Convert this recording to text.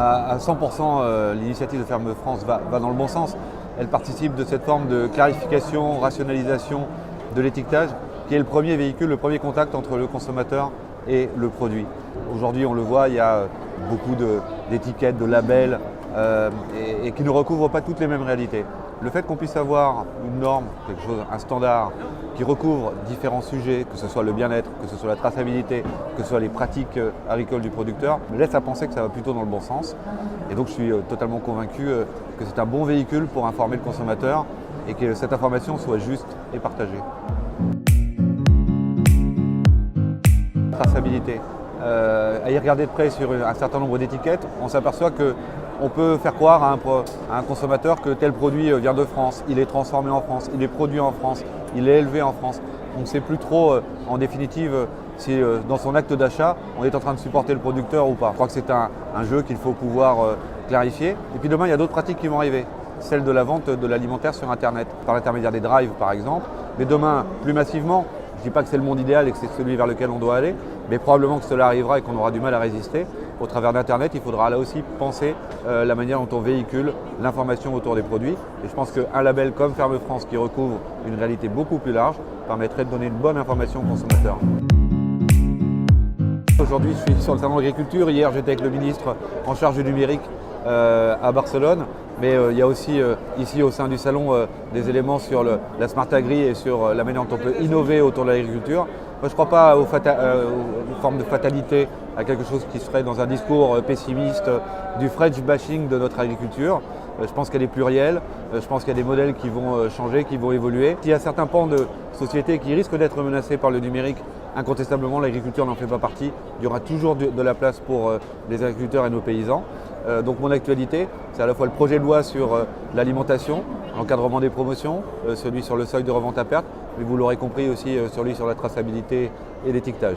à 100%, l'initiative de Ferme France va dans le bon sens. Elle participe de cette forme de clarification, rationalisation de l'étiquetage, qui est le premier véhicule, le premier contact entre le consommateur et le produit. Aujourd'hui, on le voit, il y a beaucoup d'étiquettes, de labels, et qui ne recouvrent pas toutes les mêmes réalités. Le fait qu'on puisse avoir une norme, quelque chose, un standard, qui recouvre différents sujets, que ce soit le bien-être, que ce soit la traçabilité, que ce soit les pratiques agricoles du producteur, me laisse à penser que ça va plutôt dans le bon sens. Et donc je suis totalement convaincu que c'est un bon véhicule pour informer le consommateur et que cette information soit juste et partagée. Traçabilité. À y regarder de près sur un certain nombre d'étiquettes, on s'aperçoit qu'on peut faire croire à un consommateur que tel produit vient de France, il est transformé en France, il est produit en France, il est élevé en France. On ne sait plus trop, en définitive, si dans son acte d'achat, on est en train de supporter le producteur ou pas. Je crois que c'est un jeu qu'il faut pouvoir clarifier. Et puis demain, il y a d'autres pratiques qui vont arriver. Celle de la vente de l'alimentaire sur Internet, par l'intermédiaire des drives par exemple. Mais demain, plus massivement, je ne dis pas que c'est le monde idéal et que c'est celui vers lequel on doit aller, mais probablement que cela arrivera et qu'on aura du mal à résister. Au travers d'Internet, il faudra là aussi penser la manière dont on véhicule l'information autour des produits. Et je pense qu'un label comme Ferme France, qui recouvre une réalité beaucoup plus large, permettrait de donner une bonne information aux consommateurs. Aujourd'hui, je suis sur le salon de l'agriculture. Hier, j'étais avec le ministre en charge du numérique à Barcelone. Mais il y a aussi ici au sein du salon des éléments sur la Smart Agri et sur la manière dont on peut innover autour de l'agriculture. Moi, je ne crois pas aux formes de fatalité, à quelque chose qui serait dans un discours pessimiste du French bashing de notre agriculture. Je pense qu'elle est plurielle, je pense qu'il y a des modèles qui vont changer, qui vont évoluer. Il y a certains pans de société qui risquent d'être menacés par le numérique. Incontestablement, l'agriculture n'en fait pas partie. Il y aura toujours de la place pour les agriculteurs et nos paysans. Donc mon actualité, c'est à la fois le projet de loi sur l'alimentation, l'encadrement des promotions, celui sur le seuil de revente à perte, mais vous l'aurez compris aussi celui sur la traçabilité et l'étiquetage.